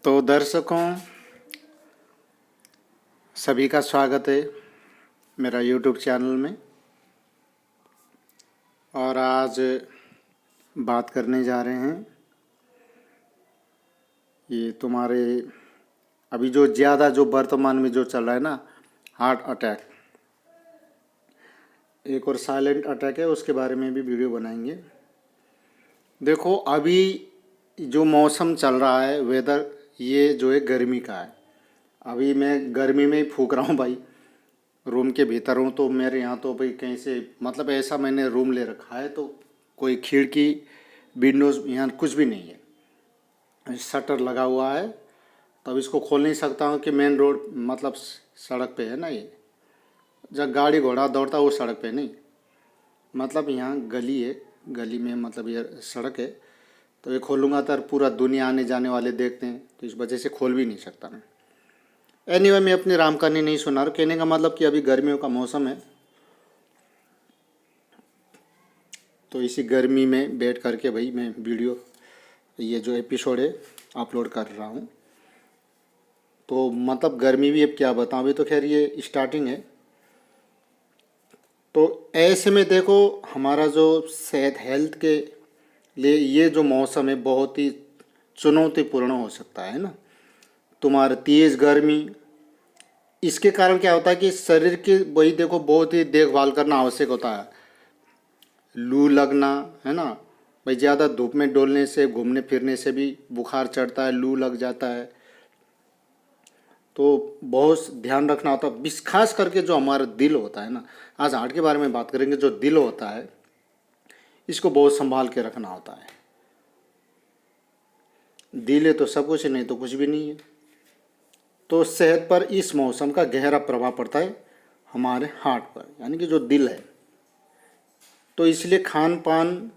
तो दर्शकों, सभी का स्वागत है मेरा यूट्यूब चैनल में। और आज बात करने जा रहे हैं ये तुम्हारे अभी जो ज़्यादा जो वर्तमान में जो चल रहा है ना, हार्ट अटैक। एक और साइलेंट अटैक है, उसके बारे में भी वीडियो बनाएंगे। देखो, अभी जो मौसम चल रहा है, वेदर, ये जो है गर्मी का है। अभी मैं गर्मी में ही फूक रहा हूँ भाई, रूम के भीतर हूँ। तो मेरे यहाँ तो भाई कहीं से मतलब ऐसा मैंने रूम ले रखा है तो कोई खिड़की विंडोज़ यहाँ कुछ भी नहीं है, शटर लगा हुआ है। तो अब इसको खोल नहीं सकता हूँ कि मेन रोड मतलब सड़क पे है ना, ये जब गाड़ी घोड़ा दौड़ता है वो सड़क पे नहीं, मतलब यहाँ गली है, गली में मतलब ये सड़क है। तो ये खोलूँगा तो पूरा दुनिया आने जाने वाले देखते हैं, तो इस वजह से खोल भी नहीं सकता मैं। एनीवे, मैं अपनी राम कहानी नहीं सुना रहा। कहने का मतलब कि अभी गर्मियों का मौसम है, तो इसी गर्मी में बैठ करके भाई मैं वीडियो, ये जो एपिसोड है, अपलोड कर रहा हूँ। तो मतलब गर्मी भी अब क्या बताऊँ, अभी तो खैर ये स्टार्टिंग है। तो ऐसे में देखो, हमारा जो सेहत हेल्थ के लिए ये जो मौसम है बहुत ही चुनौतीपूर्ण हो सकता है ना। तुम्हारा तेज़ गर्मी, इसके कारण क्या होता है कि शरीर की वही देखो बहुत ही देखभाल करना आवश्यक होता है। लू लगना है ना भाई, ज़्यादा धूप में डोलने से, घूमने फिरने से भी बुखार चढ़ता है, लू लग जाता है। तो बहुत ध्यान रखना होता है, खास करके जो हमारा दिल होता है ना। आज हार्ट के बारे में बात करेंगे। जो दिल होता है इसको बहुत संभाल के रखना होता है। दिल है तो सब कुछ है, नहीं तो कुछ भी नहीं है। तो सेहत पर इस मौसम का गहरा प्रभाव पड़ता है हमारे हार्ट पर, यानी कि जो दिल है। तो इसलिए खान पान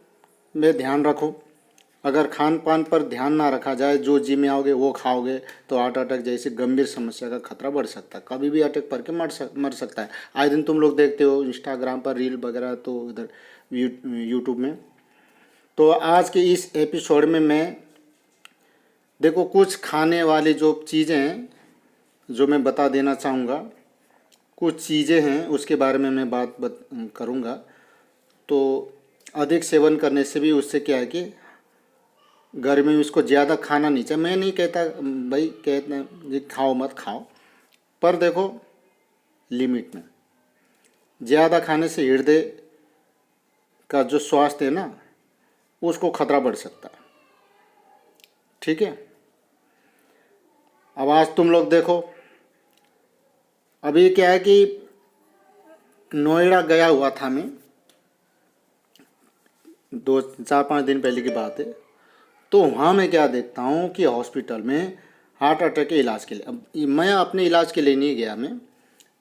में ध्यान रखो। अगर खान पान पर ध्यान ना रखा जाए, जो जिम में आओगे वो खाओगे, तो हार्ट अटैक जैसी गंभीर समस्या का खतरा बढ़ सकता है। कभी भी अटैक पड़ के मर सकता है। आए दिन तुम लोग देखते हो इंस्टाग्राम पर रील वगैरह, तो इधर यूट्यूब में। तो आज के इस एपिसोड में मैं देखो कुछ खाने वाली जो चीज़ें हैं जो मैं बता देना चाहूँगा। कुछ चीज़ें हैं उसके बारे में मैं बात करूँगा। तो अधिक सेवन करने से भी उससे क्या है कि गर्मी में उसको ज़्यादा खाना नहीं चाहिए। मैं नहीं कहता भाई, कहते हैं खाओ मत खाओ, पर देखो लिमिट में। ज़्यादा खाने से हृदय का जो स्वास्थ्य है ना, उसको खतरा बढ़ सकता है। ठीक है। अब आज तुम लोग देखो, अभी क्या है कि नोएडा गया हुआ था मैं, 2 4 5 दिन पहले की बात है। तो वहाँ मैं क्या देखता हूँ कि हॉस्पिटल में हार्ट अटैक के इलाज के लिए, अब मैं अपने इलाज के लिए नहीं गया मैं,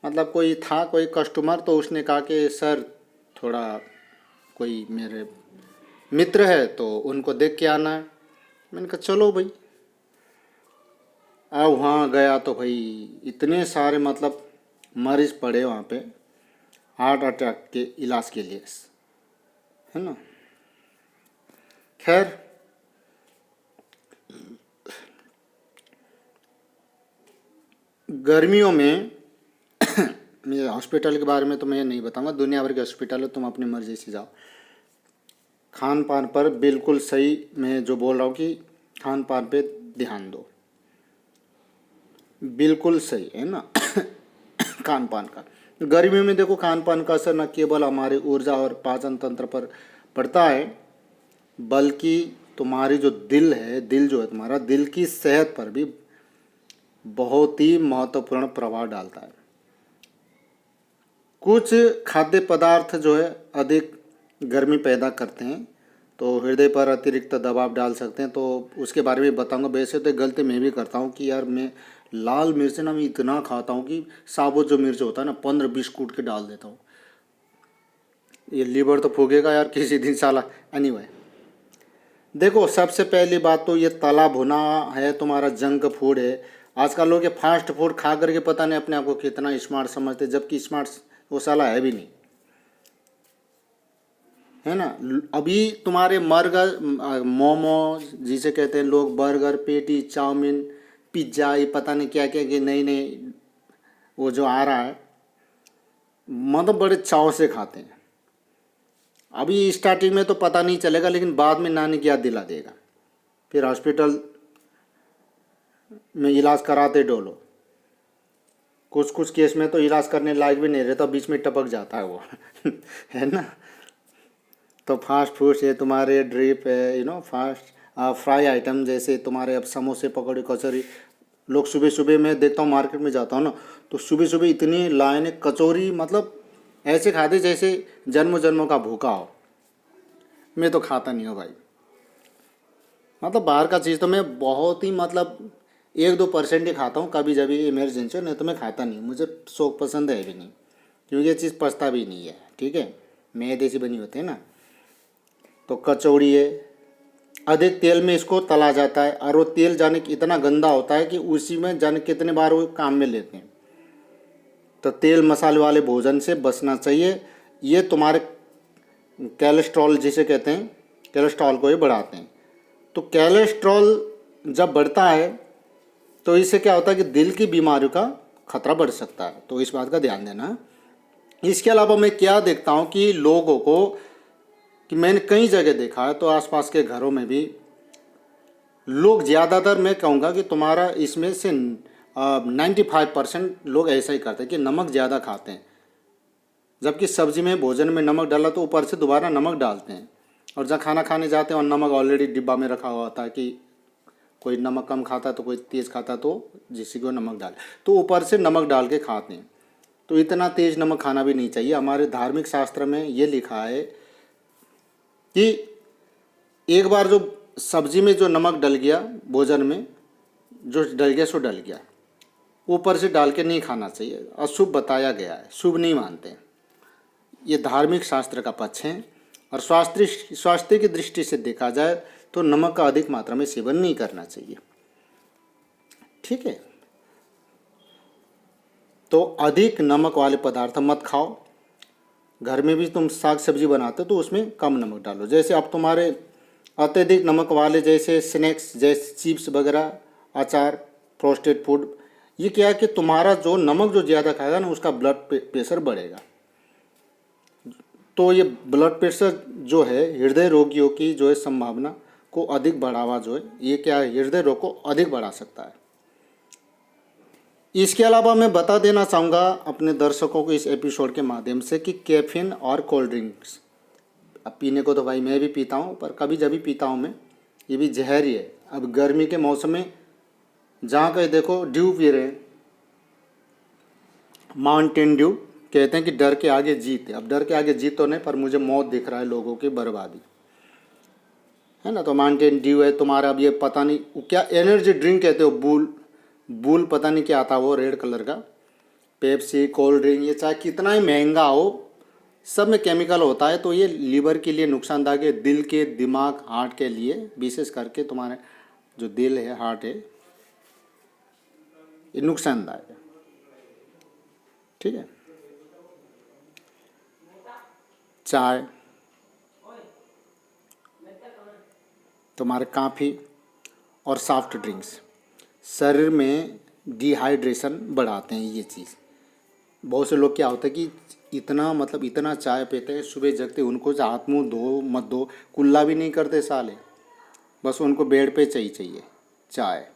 मतलब कोई था कोई कस्टमर, तो उसने कहा कि सर थोड़ा कोई मेरे मित्र है तो उनको देख के आना है। मैंने कहा चलो भाई। अब वहाँ गया तो भाई इतने सारे मतलब मरीज पड़े वहाँ पे हार्ट अटैक के इलाज के लिए, है ना। खैर, गर्मियों में मैं हॉस्पिटल के बारे में तो मैं नहीं बताऊंगा, दुनिया भर के हॉस्पिटल है, तुम अपनी मर्जी से जाओ। खान पान पर बिल्कुल सही, मैं जो बोल रहा हूँ कि खान पान पे ध्यान दो, बिल्कुल सही है ना। खान पान का, गर्मी में देखो खान पान का असर न केवल हमारे ऊर्जा और पाचन तंत्र पर पड़ता है, बल्कि तुम्हारी जो दिल है, दिल जो है तुम्हारा, दिल की सेहत पर भी बहुत ही महत्वपूर्ण प्रभाव डालता है। कुछ खाद्य पदार्थ जो है अधिक गर्मी पैदा करते हैं, तो हृदय पर अतिरिक्त दबाव डाल सकते हैं। तो उसके बारे में बताऊंगा। वैसे तो गलती मैं भी करता हूँ कि यार मैं लाल मिर्च ना मैं इतना खाता हूँ कि साबुत जो मिर्च होता है ना 15-20 कूट के डाल देता हूँ। ये लीवर तो फूकेगा यार किसी दिन साला। एनीवे, देखो सबसे पहली बात तो ये तला भुना है, तुम्हारा जंक फूड है। आजकल लोग ये फास्ट फूड खा करके पता नहीं अपने आप को कितना स्मार्ट समझते, जबकि स्मार्ट वो साला है भी नहीं, है ना। अभी तुम्हारे बर्गर, मोमो जिसे कहते हैं लोग, बर्गर, पेटी, चाउमीन, पिज्ज़ा, ये पता नहीं क्या क्या कि नई नई वो जो आ रहा है, मतलब बड़े चाव से खाते हैं। अभी स्टार्टिंग में तो पता नहीं चलेगा, लेकिन बाद में नानी की याद दिला देगा। फिर हॉस्पिटल में इलाज कराते डोलो। कुछ कुछ केस में तो इलाज करने लायक भी नहीं रहता, बीच में टपक जाता है वो है ना। तो फास्ट फूड ये तुम्हारे ड्रिप है, फास्ट फ्राई आइटम, जैसे तुम्हारे अब समोसे, पकौड़े, कचौरी। लोग सुबह सुबह, मैं देखता हूँ मार्केट में जाता हूँ ना, तो सुबह सुबह इतनी लाइनें कचौरी, मतलब ऐसे खाते जैसे जन्मों जन्मों का भूखा हो। मैं तो खाता नहीं हूँ भाई, मतलब बाहर का चीज़ तो मैं बहुत ही, मतलब 1-2% ही खाता हूँ, कभी जब इमरजेंसी हो, नहीं तो मैं खाता नहीं। मुझे शौक पसंद है भी नहीं, क्योंकि ये चीज़ पचता भी नहीं है। ठीक है, मैदे से बनी होती है ना। तो कचौड़ी है, अधिक तेल में इसको तला जाता है, और वो तेल जाने कि इतना गंदा होता है कि उसी में जाने कितने बार वो काम में लेते हैं। तो तेल मसाले वाले भोजन से बचना चाहिए। ये तुम्हारे कोलेस्ट्रॉल जिसे कहते हैं, कोलेस्ट्रॉल को ये बढ़ाते हैं। तो कोलेस्ट्रॉल जब बढ़ता है तो इससे क्या होता है कि दिल की बीमारियों का खतरा बढ़ सकता है, तो इस बात का ध्यान देना। इसके अलावा मैं क्या देखता हूँ कि लोगों को, कि मैंने कई जगह देखा है, तो आसपास के घरों में भी लोग ज़्यादातर, मैं कहूँगा कि तुम्हारा इसमें से 95% लोग ऐसा ही करते हैं कि नमक ज़्यादा खाते हैं। जबकि सब्जी में, भोजन में नमक डाला तो ऊपर से दोबारा नमक डालते हैं, और जहाँ खाना खाने जाते हैं और नमक ऑलरेडी डिब्बा में रखा हुआ होता है कि कोई नमक कम खाता है तो कोई तेज़ खाता है, तो जिसी को नमक डाले, तो ऊपर से नमक डाल के खाते हैं। तो इतना तेज़ नमक खाना भी नहीं चाहिए। हमारे धार्मिक शास्त्र में ये लिखा है कि एक बार जो सब्जी में जो नमक डल गया, भोजन में जो डल गया सो डल गया, ऊपर से डाल के नहीं खाना चाहिए, अशुभ बताया गया है, शुभ नहीं मानते। ये धार्मिक शास्त्र का पक्ष है। और स्वास्थ्य की दृष्टि से देखा जाए तो नमक का अधिक मात्रा में सेवन नहीं करना चाहिए। ठीक है, तो अधिक नमक वाले पदार्थ मत खाओ। घर में भी तुम साग सब्जी बनाते हो तो उसमें कम नमक डालो। जैसे अब तुम्हारे अत्यधिक नमक वाले जैसे स्नैक्स, जैसे चिप्स वगैरह, अचार, प्रोसेस्ड फूड, ये क्या है कि तुम्हारा जो नमक जो ज़्यादा खाएगा ना, उसका ब्लड प्रेशर बढ़ेगा। तो ये ब्लड प्रेशर जो है, हृदय रोगियों की जो है संभावना को अधिक बढ़ावा, जो है ये क्या है, हृदय रोग को अधिक बढ़ा सकता है। इसके अलावा मैं बता देना चाहूँगा अपने दर्शकों को इस एपिसोड के माध्यम से कि कैफीन और कोल्ड ड्रिंक्स, अब पीने को तो भाई मैं भी पीता हूँ, पर कभी जब भी पीता हूँ मैं, ये भी जहर ही है। अब गर्मी के मौसम में जहाँ कहीं देखो ड्यू पी रहे हैं, माउंटेन ड्यू, कहते हैं कि डर के आगे जीत है। अब डर के आगे जीत तो नहीं, पर मुझे मौत दिख रहा है, लोगों की बर्बादी है ना। तो माउंटेन ड्यू है तुम्हारा, अब ये पता नहीं वो क्या एनर्जी ड्रिंक कहते हो, बूल पता नहीं क्या आता है वो रेड कलर का, पेप्सी, कोल्ड ड्रिंक, ये चाहे कितना ही महंगा हो, सब में केमिकल होता है। तो ये लीवर के लिए नुकसानदायक है, दिल के, दिमाग, हार्ट के लिए, विशेष करके तुम्हारे जो दिल है, हार्ट है, ये नुकसानदायक है। ठीक है, चाय, तुम्हारे कॉफ़ी और सॉफ्ट ड्रिंक्स शरीर में डिहाइड्रेशन बढ़ाते हैं। ये चीज़ बहुत से लोग क्या होता है कि इतना, मतलब इतना चाय पीते हैं, सुबह जगते उनको हाथ मुंह धो मत धो, कुल्ला भी नहीं करते साले, बस उनको बेड पे चाहिए चाय।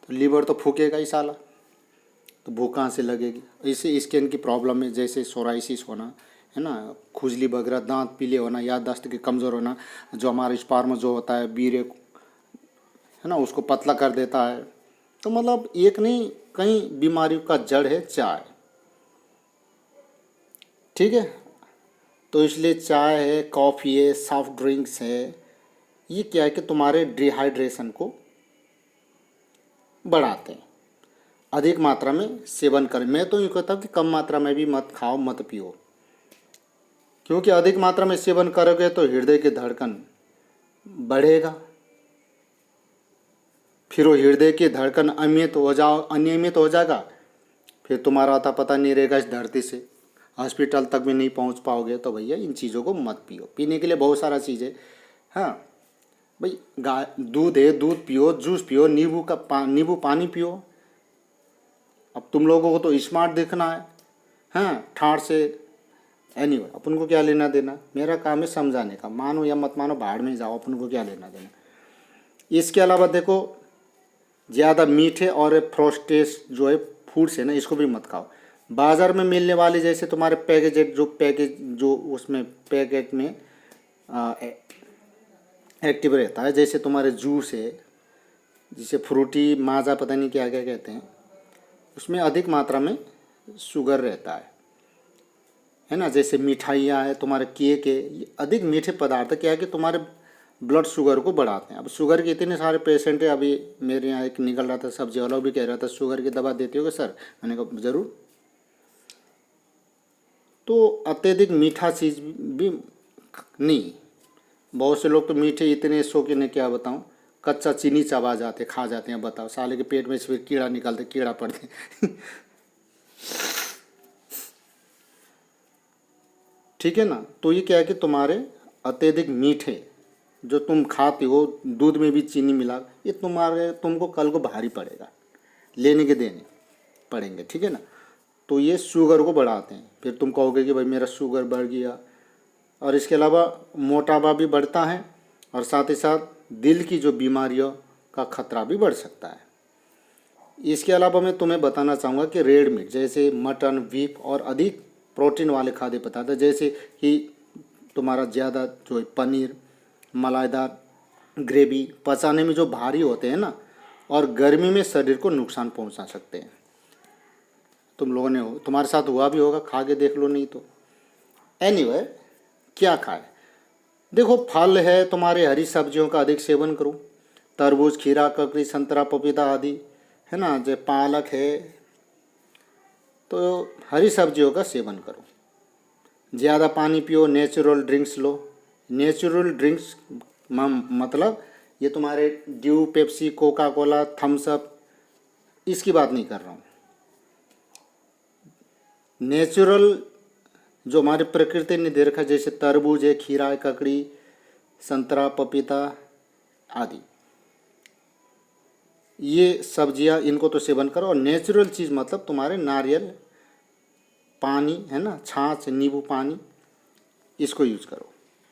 तो लीवर तो फूकेगा ही साला, तो भूख कहाँ से लगेगी। इससे स्किन की प्रॉब्लम है, जैसे सोराइसिस होना है ना, खुजली वगैरह, दांत पीले होना, याददाश्त के कमज़ोर होना, जो हमारा स्पर्म जो होता है वीर्य है ना, उसको पतला कर देता है। तो मतलब एक नहीं, कई बीमारियों का जड़ है चाय। ठीक है, तो इसलिए चाय है, कॉफ़ी है, सॉफ्ट ड्रिंक्स है, ये क्या है कि तुम्हारे डिहाइड्रेशन को बढ़ाते हैं। अधिक मात्रा में सेवन करें। मैं तो यूँ कहता हूँ कि कम मात्रा में भी मत खाओ, मत पियो, क्योंकि अधिक मात्रा में सेवन करोगे तो हृदय की धड़कन बढ़ेगा, फिर वो हृदय की धड़कन अनियमित हो जाएगा, फिर तुम्हारा अता पता नहीं रहेगा इस धरती से, हॉस्पिटल तक भी नहीं पहुंच पाओगे। तो भैया इन चीज़ों को मत पियो। पीने के लिए बहुत सारा चीज़ है, हाँ, भाई गाय दूध है, दूध पियो, जूस पियो, नींबू पानी पियो। अब तुम लोगों को तो स्मार्ट दिखना है, हाँ, ठाड़ से। एनीवे अपन को क्या लेना देना, मेरा काम है समझाने का, मानो या मत मानो भाड़ में जाओ, अपन को क्या लेना देना। इसके अलावा देखो, ज़्यादा मीठे और फ्रोस्टेड जो है फूड्स है ना, इसको भी मत खाओ। बाज़ार में मिलने वाले जैसे तुम्हारे पैकेज जो उसमें पैकेट में एक्टिव रहता है, जैसे तुम्हारे जूस है, जिसे फ्रूटी माजा पता नहीं क्या क्या कहते हैं, उसमें अधिक मात्रा में शुगर रहता है ना। जैसे मिठाइयाँ है, तुम्हारे केक है, ये अधिक मीठे पदार्थ क्या है कि तुम्हारे ब्लड शुगर को बढ़ाते हैं। अब शुगर के इतने सारे पेशेंट है, अभी मेरे यहाँ एक निकल रहा था सब्जी वाला, भी कह रहा था शुगर की दवा देते होगे सर, मैंने कहा ज़रूर। तो अत्यधिक मीठा चीज़ भी नहीं। बहुत से लोग तो मीठे इतने शौकीन है, क्या बताऊँ, कच्चा चीनी चबा जाते, खा जाते हैं। बताओ, साले के पेट में से फिर कीड़ा निकलते, कीड़ा पड़ते। ठीक है ना। तो ये क्या है कि तुम्हारे अत्यधिक मीठे जो तुम खाते हो, दूध में भी चीनी मिला, ये तुमको कल को भारी पड़ेगा, लेने के देने पड़ेंगे, ठीक है ना। तो ये शुगर को बढ़ाते हैं, फिर तुम कहोगे कि भाई मेरा शुगर बढ़ गया। और इसके अलावा मोटापा भी बढ़ता है, और साथ ही साथ दिल की जो बीमारियों का खतरा भी बढ़ सकता है। इसके अलावा मैं तुम्हें बताना चाहूँगा कि रेड मीट जैसे मटन, बीफ और अधिक प्रोटीन वाले खाद्य पदार्थ जैसे कि तुम्हारा ज़्यादा जो है पनीर, मलाईदार ग्रेवी पचाने में जो भारी होते हैं ना, और गर्मी में शरीर को नुकसान पहुंचा सकते हैं। तुम लोगों ने तुम्हारे साथ हुआ भी होगा, खा के देख लो नहीं तो। एनीवे, क्या खाए, देखो फल है, तुम्हारे हरी सब्जियों का अधिक सेवन करो, तरबूज, खीरा, ककड़ी, संतरा, पपीता आदि, है ना, जो पालक है, तो हरी सब्जियों का सेवन करो। ज़्यादा पानी पियो, नेचुरल ड्रिंक्स लो। नेचुरल ड्रिंक्स मतलब ये तुम्हारे Dew, Pepsi, Coca Cola, Thums Up, इसकी बात नहीं कर रहा हूँ। नेचुरल जो हमारी प्रकृति ने दे रखा है, जैसे तरबूज है, खीरा है, ककड़ी, संतरा, पपीता आदि, ये सब्जियां, इनको तो सेवन करो। और नेचुरल चीज़ मतलब तुम्हारे नारियल पानी है ना, छाछ, नींबू पानी, इसको यूज करो।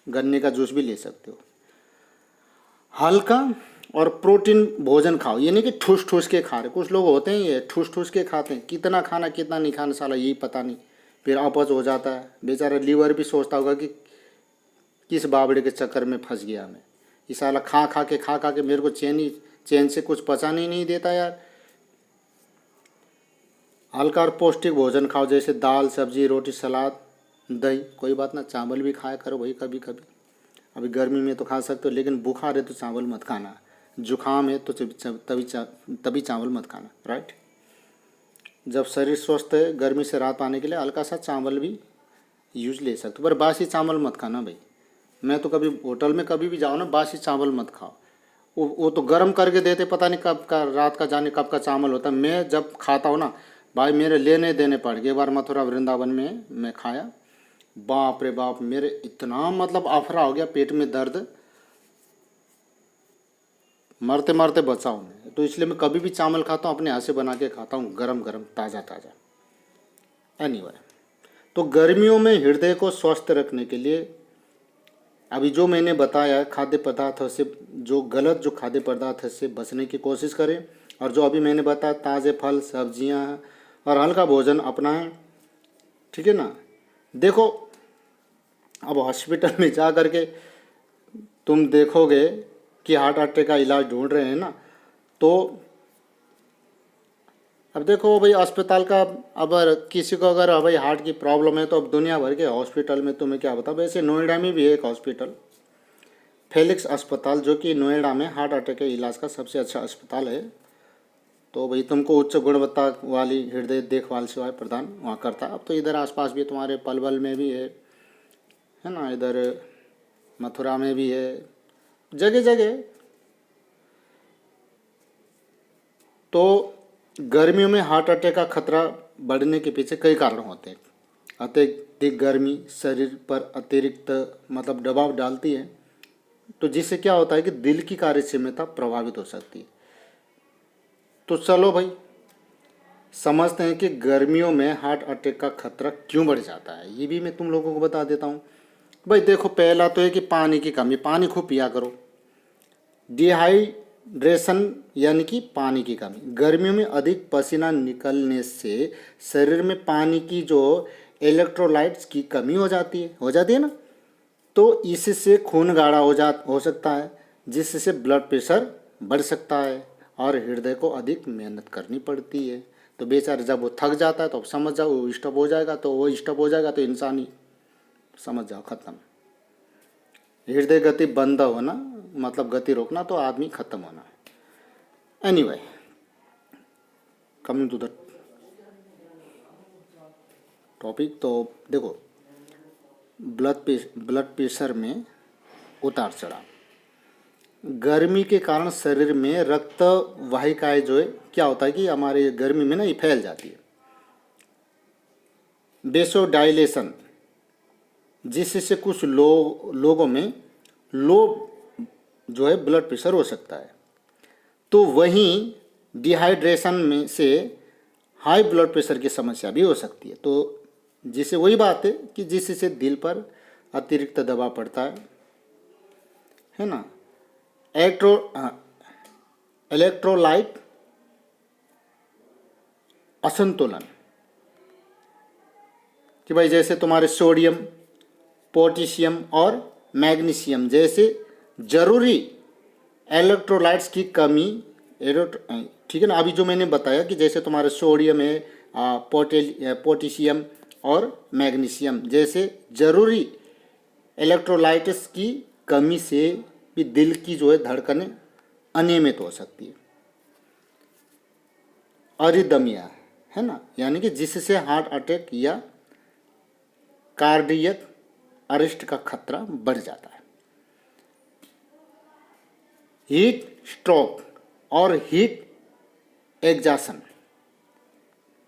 गन्ने का जूस भी ले सकते हो। हल्का और प्रोटीन भोजन खाओ, ये नहीं कि ठूस ठूस के खा रहे। कुछ लोग होते हैं ये ठूस ठूस के खाते हैं, कितना खाना कितना नहीं खाना साला यही पता नहीं, फिर अपच हो जाता है। बेचारा लीवर भी सोचता होगा कि किस बावड़े के चक्कर में फंस गया मैं, ये साला खा खा के मेरे को चैन से कुछ पचाने ही नहीं देता यार। हल्का और पौष्टिक भोजन खाओ, जैसे दाल, सब्जी, रोटी, सलाद, दही, कोई बात ना, चावल भी खाया करो भाई कभी कभी। अभी गर्मी में तो खा सकते हो, लेकिन बुखार है तो चावल मत खाना, जुकाम है तो तभी चावल मत खाना, राइट। जब शरीर स्वस्थ है, गर्मी से राहत पाने के लिए हल्का सा चावल भी यूज ले सकते हो, पर बासी चावल मत खाना भाई। मैं तो कभी होटल में कभी भी जाओ ना, बासी चावल मत खाओ। वो तो गर्म करके देते, पता नहीं कब का, रात का जाने कब का चावल होता है। मैं जब खाता हूँ ना भाई, मेरे लेने देने पड़ गए। एक बार मथुरा वृंदावन में मैं खाया, बाप रे बाप, मेरे इतना मतलब अफरा हो गया, पेट में दर्द, मरते मरते बचा हूँ मैं। तो इसलिए मैं कभी भी चावल खाता हूँ अपने हाथ से बना के खाता हूँ, गरम गरम, ताज़ा ताज़ा। एनीवे, तो गर्मियों में हृदय को स्वस्थ रखने के लिए अभी जो मैंने बताया खाद्य पदार्थों से, जो गलत जो खाद्य पदार्थ है से बचने की कोशिश करें। और जो अभी मैंने बताया, ताज़े फल, सब्जियां और हल्का भोजन अपनाएं, ठीक है ना। देखो, अब हॉस्पिटल में जा कर के तुम देखोगे कि हार्ट अटैक का इलाज ढूंढ रहे हैं ना, तो अब देखो भाई अस्पताल का, अगर किसी को अगर भाई हार्ट की प्रॉब्लम है, तो अब दुनिया भर के हॉस्पिटल में तुम्हें क्या बताओ। वैसे नोएडा में भी है एक हॉस्पिटल, फेलिक्स अस्पताल, जो कि नोएडा में हार्ट अटैक के इलाज का सबसे अच्छा अस्पताल है। तो भाई तुमको उच्च गुणवत्ता वाली हृदय देखभाल सेवाएं प्रदान वहाँ करता है। अब तो इधर आसपास भी तुम्हारे पलवल में भी है ना, इधर मथुरा में भी है, जगह जगह। तो गर्मियों में हार्ट अटैक का खतरा बढ़ने के पीछे कई कारण होते हैं। अत्यधिक गर्मी शरीर पर अतिरिक्त मतलब दबाव डालती है, तो जिससे क्या होता है कि दिल की कार्यक्षमता प्रभावित हो सकती है। तो चलो भाई समझते हैं कि गर्मियों में हार्ट अटैक का खतरा क्यों बढ़ जाता है, ये भी मैं तुम लोगों को बता देता हूँ। भाई देखो, पहला तो है कि पानी की कमी, पानी खूब पिया करो। डिहाइड्रेशन यानी कि पानी की कमी, गर्मियों में अधिक पसीना निकलने से शरीर में पानी की जो इलेक्ट्रोलाइट्स की कमी हो जाती है ना, तो इससे खून गाढ़ा हो सकता है, जिससे ब्लड प्रेशर बढ़ सकता है और हृदय को अधिक मेहनत करनी पड़ती है। तो बेचारे जब वो थक जाता है तो अब समझ जाओ वो स्टॉप हो जाएगा, तो इंसान ही समझ जाओ खत्म। हृदय गति बंद होना मतलब गति रोकना, तो आदमी खत्म होना। Anyway, coming to the topic. तो देखो, ब्लड प्रेशर में उतार चढ़ाव, गर्मी के कारण शरीर में रक्त वाहिकाएं जो है क्या होता है कि हमारे गर्मी में ना ये फैल जाती है, वेसोडाइलेशन, जिससे कुछ लोगों में लो जो है ब्लड प्रेशर हो सकता है। तो वहीं डिहाइड्रेशन में से हाई ब्लड प्रेशर की समस्या भी हो सकती है। तो जिससे वही बात है कि जिससे दिल पर अतिरिक्त दबाव पड़ता है ना। इलेक्ट्रोलाइट असंतुलन, कि भाई जैसे तुम्हारे सोडियम, पोटेशियम और मैग्नीशियम जैसे जरूरी इलेक्ट्रोलाइट्स की कमी, ठीक है ना। अभी जो मैंने बताया कि जैसे तुम्हारे सोडियम है, पोटेशियम और मैग्नीशियम जैसे जरूरी इलेक्ट्रोलाइट्स की कमी से भी दिल की जो है धड़कनें अनियमित हो सकती है। अरिदमिया है ना, यानी कि जिससे हार्ट अटैक या कार्डियक अरेस्ट का खतरा बढ़ जाता है। हीट स्ट्रोक और हीट एग्जॉशन,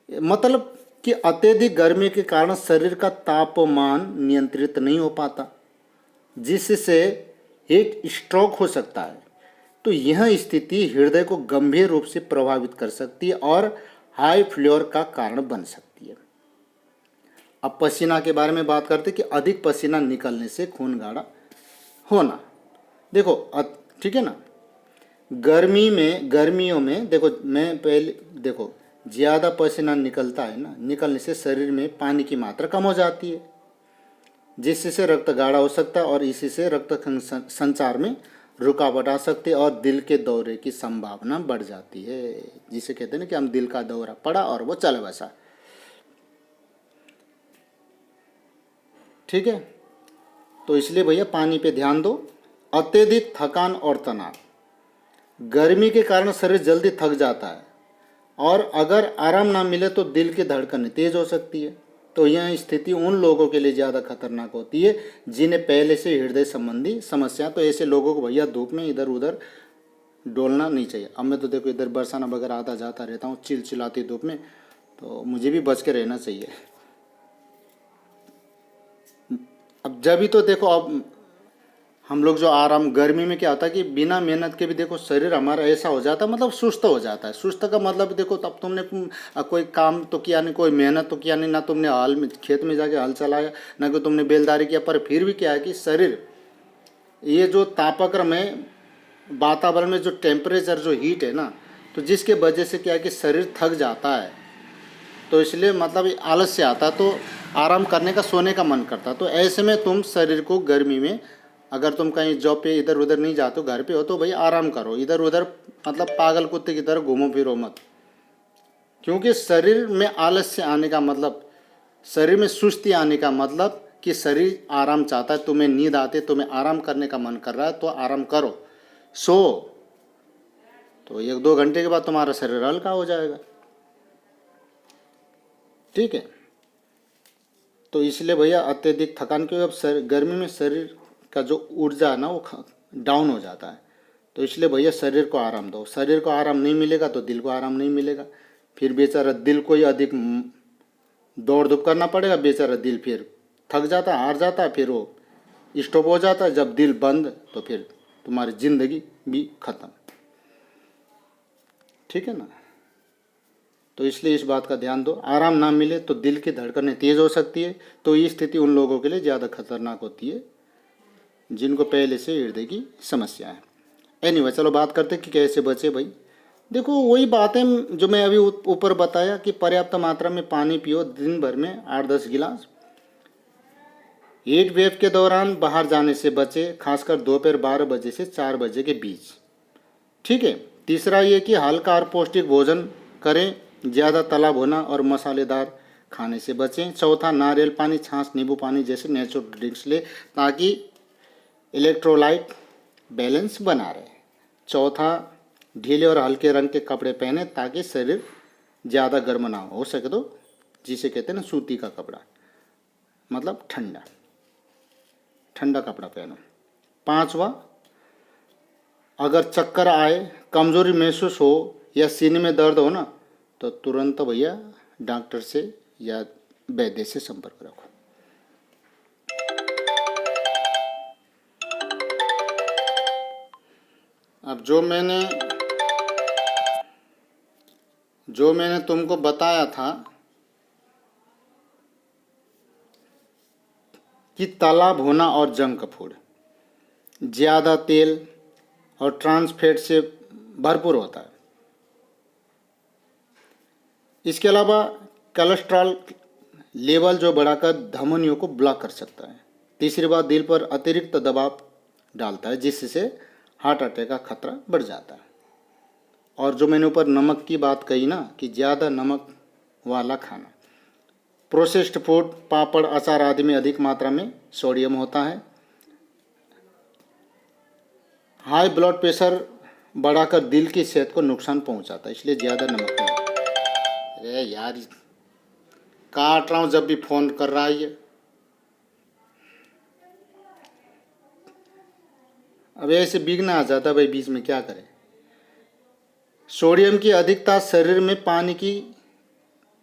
मतलब कि अत्यधिक गर्मी के कारण शरीर का तापमान नियंत्रित नहीं हो पाता, जिससे हीट स्ट्रोक हो सकता है। तो यह स्थिति हृदय को गंभीर रूप से प्रभावित कर सकती है और हाई फ्लोर का कारण बन सकती है। अब पसीना के बारे में बात करते हैं कि अधिक पसीना निकलने से खून गाढ़ा होना। देखो ठीक है ना, गर्मियों में देखो, मैं पहले देखो, ज़्यादा पसीना निकलता है ना, निकलने से शरीर में पानी की मात्रा कम हो जाती है, जिससे रक्त गाढ़ा हो सकता है और इसी से रक्त संचार में रुकावट आ सकती है और दिल के दौरे की संभावना बढ़ जाती है, जिसे कहते हैं ना कि हम दिल का दौरा पड़ा और वो चला बसा। ठीक है, तो इसलिए भैया पानी पे ध्यान दो। अत्यधिक थकान और तनाव, गर्मी के कारण शरीर जल्दी थक जाता है और अगर आराम ना मिले तो दिल की धड़कन तेज हो सकती है। तो यह स्थिति उन लोगों के लिए ज़्यादा खतरनाक होती है जिन्हें पहले से हृदय संबंधी समस्या। तो ऐसे लोगों को भैया धूप में इधर उधर डोलना नहीं चाहिए। अब मैं तो देखो इधर बरसाना वगैरह आता जाता रहता हूँ चिलचिलाती धूप में, तो मुझे भी बच के रहना चाहिए। अब जब भी तो देखो, अब हम लोग जो आराम, गर्मी में क्या होता है कि बिना मेहनत के भी देखो शरीर हमारा ऐसा हो जाता है, मतलब सुस्त हो जाता है। सुस्त का मतलब देखो, तब तुमने कोई काम तो किया नहीं, कोई मेहनत तो किया नहीं, ना तुमने हल में खेत में जाके हल चलाया, ना कोई तुमने बेलदारी किया, पर फिर भी क्या है कि शरीर, ये जो तापक्रम है वातावरण में, जो टेम्परेचर, जो हीट है ना, तो जिसके वजह से क्या है कि शरीर थक जाता है। तो इसलिए मतलब आलस्य आता, तो आराम करने का, सोने का मन करता। तो ऐसे में तुम शरीर को गर्मी में, अगर तुम कहीं जॉब पे इधर उधर नहीं जाते हो, घर पे हो, तो भाई आराम करो, इधर उधर मतलब पागल कुत्ते की तरह घूमो फिरो मत। क्योंकि शरीर में आलस्य आने का मतलब, शरीर में सुस्ती आने का मतलब कि शरीर आराम चाहता है। तुम्हें नींद आती है, तुम्हें आराम करने का मन कर रहा है, तो आराम करो, सो, तो 1-2 घंटे के बाद तुम्हारा शरीर हल्का हो जाएगा। ठीक है, तो इसलिए भैया अत्यधिक थकान के, अब गर्मी में शरीर का जो ऊर्जा है ना वो डाउन हो जाता है। तो इसलिए भैया शरीर को आराम दो। शरीर को आराम नहीं मिलेगा तो दिल को आराम नहीं मिलेगा, फिर बेचारा दिल को ही अधिक दौड़ धूप करना पड़ेगा, बेचारा दिल फिर थक जाता है, हार जाता है, फिर वो स्टॉप हो जाता है। जब दिल बंद तो फिर तुम्हारी ज़िंदगी भी ख़त्म। ठीक है ना। तो इसलिए इस बात का ध्यान दो। आराम ना मिले तो दिल की धड़कनें तेज़ हो सकती है। तो ये स्थिति उन लोगों के लिए ज़्यादा खतरनाक होती है जिनको पहले से हृदय की समस्या है। एनीवे, चलो बात करते हैं कि कैसे बचे भाई। देखो वही बात है जो मैं अभी ऊपर बताया कि पर्याप्त मात्रा में पानी पियो, दिन भर में 8-10 गिलास। हीट वेव के दौरान बाहर जाने से बचे, खासकर दोपहर 12 बजे से 4 बजे के बीच। ठीक है। तीसरा ये कि हल्का और पौष्टिक भोजन करें, ज़्यादा तला भुना और मसालेदार खाने से बचें। चौथा, नारियल पानी, छाछ, नींबू पानी जैसे नेचुरल ड्रिंक्स ले ताकि इलेक्ट्रोलाइट बैलेंस बना रहे। चौथा, ढीले और हल्के रंग के कपड़े पहने ताकि शरीर ज़्यादा गर्म ना हो सके तो जिसे कहते हैं ना सूती का कपड़ा, मतलब ठंडा ठंडा कपड़ा पहनो। पांचवा, अगर चक्कर आए, कमज़ोरी महसूस हो या सीने में दर्द हो ना तो तुरंत भैया डॉक्टर से या वैद्य से संपर्क रखो। अब जो मैंने तुमको बताया था कि तला भुना और जंक फूड ज़्यादा तेल और ट्रांस फैट से भरपूर होता है। इसके अलावा कोलेस्ट्रॉल लेवल जो बढ़ाकर धमनियों को ब्लॉक कर सकता है। तीसरी बात, दिल पर अतिरिक्त दबाव डालता है जिससे हार्ट अटैक का खतरा बढ़ जाता है। और जो मैंने ऊपर नमक की बात कही ना कि ज़्यादा नमक वाला खाना, प्रोसेस्ड फूड, पापड़, अचार आदि में अधिक मात्रा में सोडियम होता है। हाई ब्लड प्रेशर बढ़ाकर दिल की सेहत को नुकसान पहुंचाता है, इसलिए ज़्यादा नमक नहीं। अरे यार, काट रहा हूँ जब भी फ़ोन कर रहा है ये। अब ऐसे बिगना आ जाता भाई बीच में, क्या करें। सोडियम की अधिकता शरीर में पानी की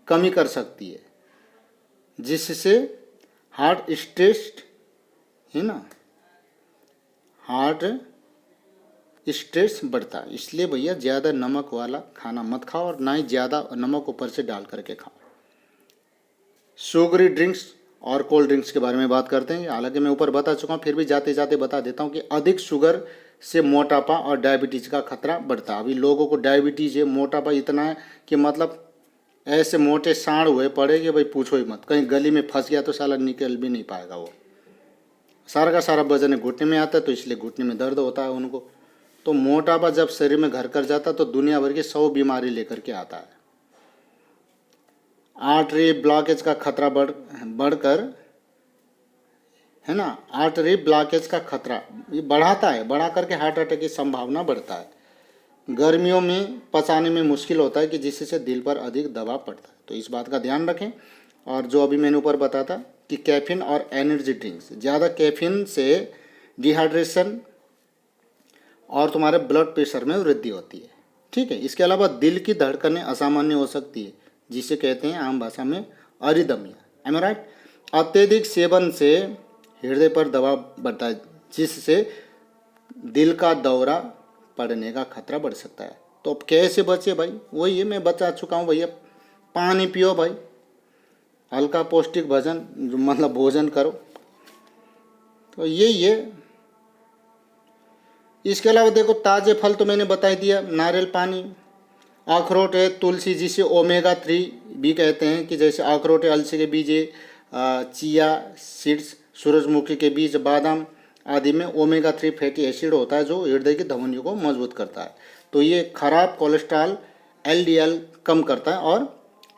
कमी कर सकती है जिससे हार्ट स्ट्रेस है ना, हार्ट स्ट्रेस बढ़ता है। इसलिए भैया ज़्यादा नमक वाला खाना मत खाओ और ना ही ज़्यादा नमक ऊपर से डाल करके खाओ। शुगरी ड्रिंक्स और कोल्ड ड्रिंक्स के बारे में बात करते हैं। हालांकि मैं ऊपर बता चुका हूँ, फिर भी जाते जाते बता देता हूँ कि अधिक शुगर से मोटापा और डायबिटीज़ का खतरा बढ़ता है। अभी लोगों को डायबिटीज़ है, मोटापा इतना है कि मतलब ऐसे मोटे साढ़ हुए पड़े कि भाई पूछो ही मत। कहीं गली में फंस गया तो साला निकल भी नहीं पाएगा वो। सारा का सारा वजन घुटने में आता है तो इसलिए घुटने में दर्द होता है उनको। तो मोटापा जब शरीर में घर कर जाता है तो दुनिया भर की 100 बीमारी लेकर के आता है। आर्टरी ब्लॉकेज का खतरा बढ़कर है ना, आर्टरी ब्लॉकेज का खतरा ये बढ़ाता है, बढ़ा करके हार्ट अटैक की संभावना बढ़ता है। गर्मियों में पचाने में मुश्किल होता है कि जिससे दिल पर अधिक दबाव पड़ता है, तो इस बात का ध्यान रखें। और जो अभी मैंने ऊपर बताया था कि कैफीन और एनर्जी ड्रिंक्स, ज़्यादा कैफीन से डिहाइड्रेशन और तुम्हारे ब्लड प्रेशर में वृद्धि होती है। ठीक है। इसके अलावा दिल की धड़कनें असामान्य हो सकती है जिसे कहते हैं आम भाषा में अरिदमिया। एम आई राइट। अत्यधिक सेवन से हृदय पर दबाव बढ़ता है जिससे दिल का दौरा पड़ने का खतरा बढ़ सकता है। तो अब कैसे बचे भाई, वही है मैं बता चुका हूँ भैया। पानी पियो भाई, हल्का पौष्टिक भोजन मतलब भोजन करो, तो यही है। इसके अलावा देखो ताज़े फल तो मैंने बता दिया, नारियल पानी, अखरोट है, तुलसी जिसे ओमेगा 3 भी कहते हैं कि जैसे अखरोट है, अलसी के बीज है, चिया सीड्स, सूरजमुखी के बीज, बादाम आदि में ओमेगा 3 फैटी एसिड होता है जो हृदय की धमनियों को मजबूत करता है। तो ये खराब कोलेस्ट्रॉल एलडीएल कम करता है और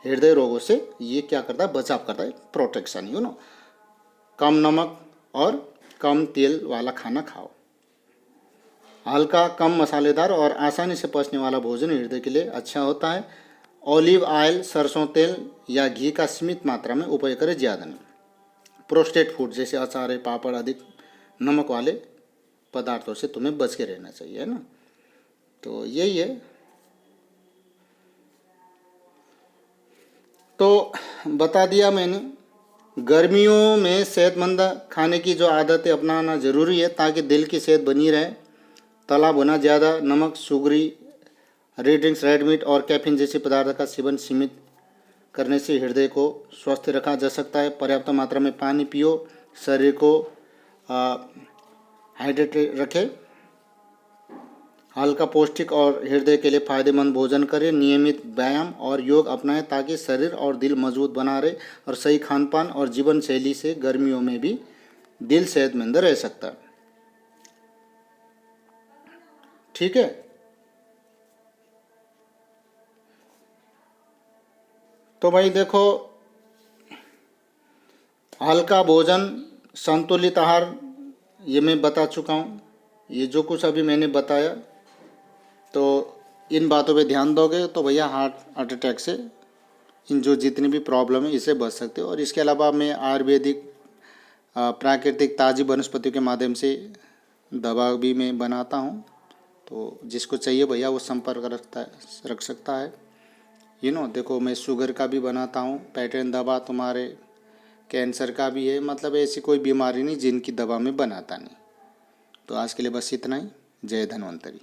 हृदय रोगों से ये क्या करता है, बचाव करता है, प्रोटेक्शन यू नो। कम नमक और कम तेल वाला खाना खाओ। हल्का, कम मसालेदार और आसानी से पचने वाला भोजन हृदय के लिए अच्छा होता है। ऑलिव ऑयल, सरसों तेल या घी का सीमित मात्रा में उपयोग करें, ज़्यादा नहीं। प्रोसेस्ड फूड जैसे अचार, पापड़, अधिक नमक वाले पदार्थों से तुम्हें बच के रहना चाहिए, है ना। तो यही है। तो बता दिया मैंने गर्मियों में सेहतमंद खाने की जो आदतें अपनाना ज़रूरी है ताकि दिल की सेहत बनी रहे। तला भुना ज़्यादा नमक, sugary, red drinks, red meat और कैफीन जैसे पदार्थ का सेवन सीमित करने से हृदय को स्वस्थ रखा जा सकता है। पर्याप्त मात्रा में पानी पियो, शरीर को हाइड्रेटेड रखें। हल्का, पौष्टिक और हृदय के लिए फायदेमंद भोजन करें। नियमित व्यायाम और योग अपनाएं ताकि शरीर और दिल मजबूत बना रहे। और सही खानपान और जीवन शैली से गर्मियों में भी दिल सेहतमंद रह सकता है। ठीक है, तो भाई देखो, हल्का भोजन, संतुलित आहार, ये मैं बता चुका हूँ। ये जो कुछ अभी मैंने बताया, तो इन बातों पे ध्यान दोगे तो भैया हार्ट अटैक से, इन जो जितनी भी प्रॉब्लम है इससे बच सकते हो। और इसके अलावा मैं आयुर्वेदिक, प्राकृतिक, ताज़ी वनस्पतियों के माध्यम से दवा भी मैं बनाता हूँ। तो जिसको चाहिए भैया वो संपर्क रख सकता है। देखो, मैं शुगर का भी बनाता हूँ, पैटर्न दवा, तुम्हारे कैंसर का भी है। मतलब ऐसी कोई बीमारी नहीं जिनकी दवा मैं बनाता नहीं। तो आज के लिए बस इतना ही। जय धन्वंतरी।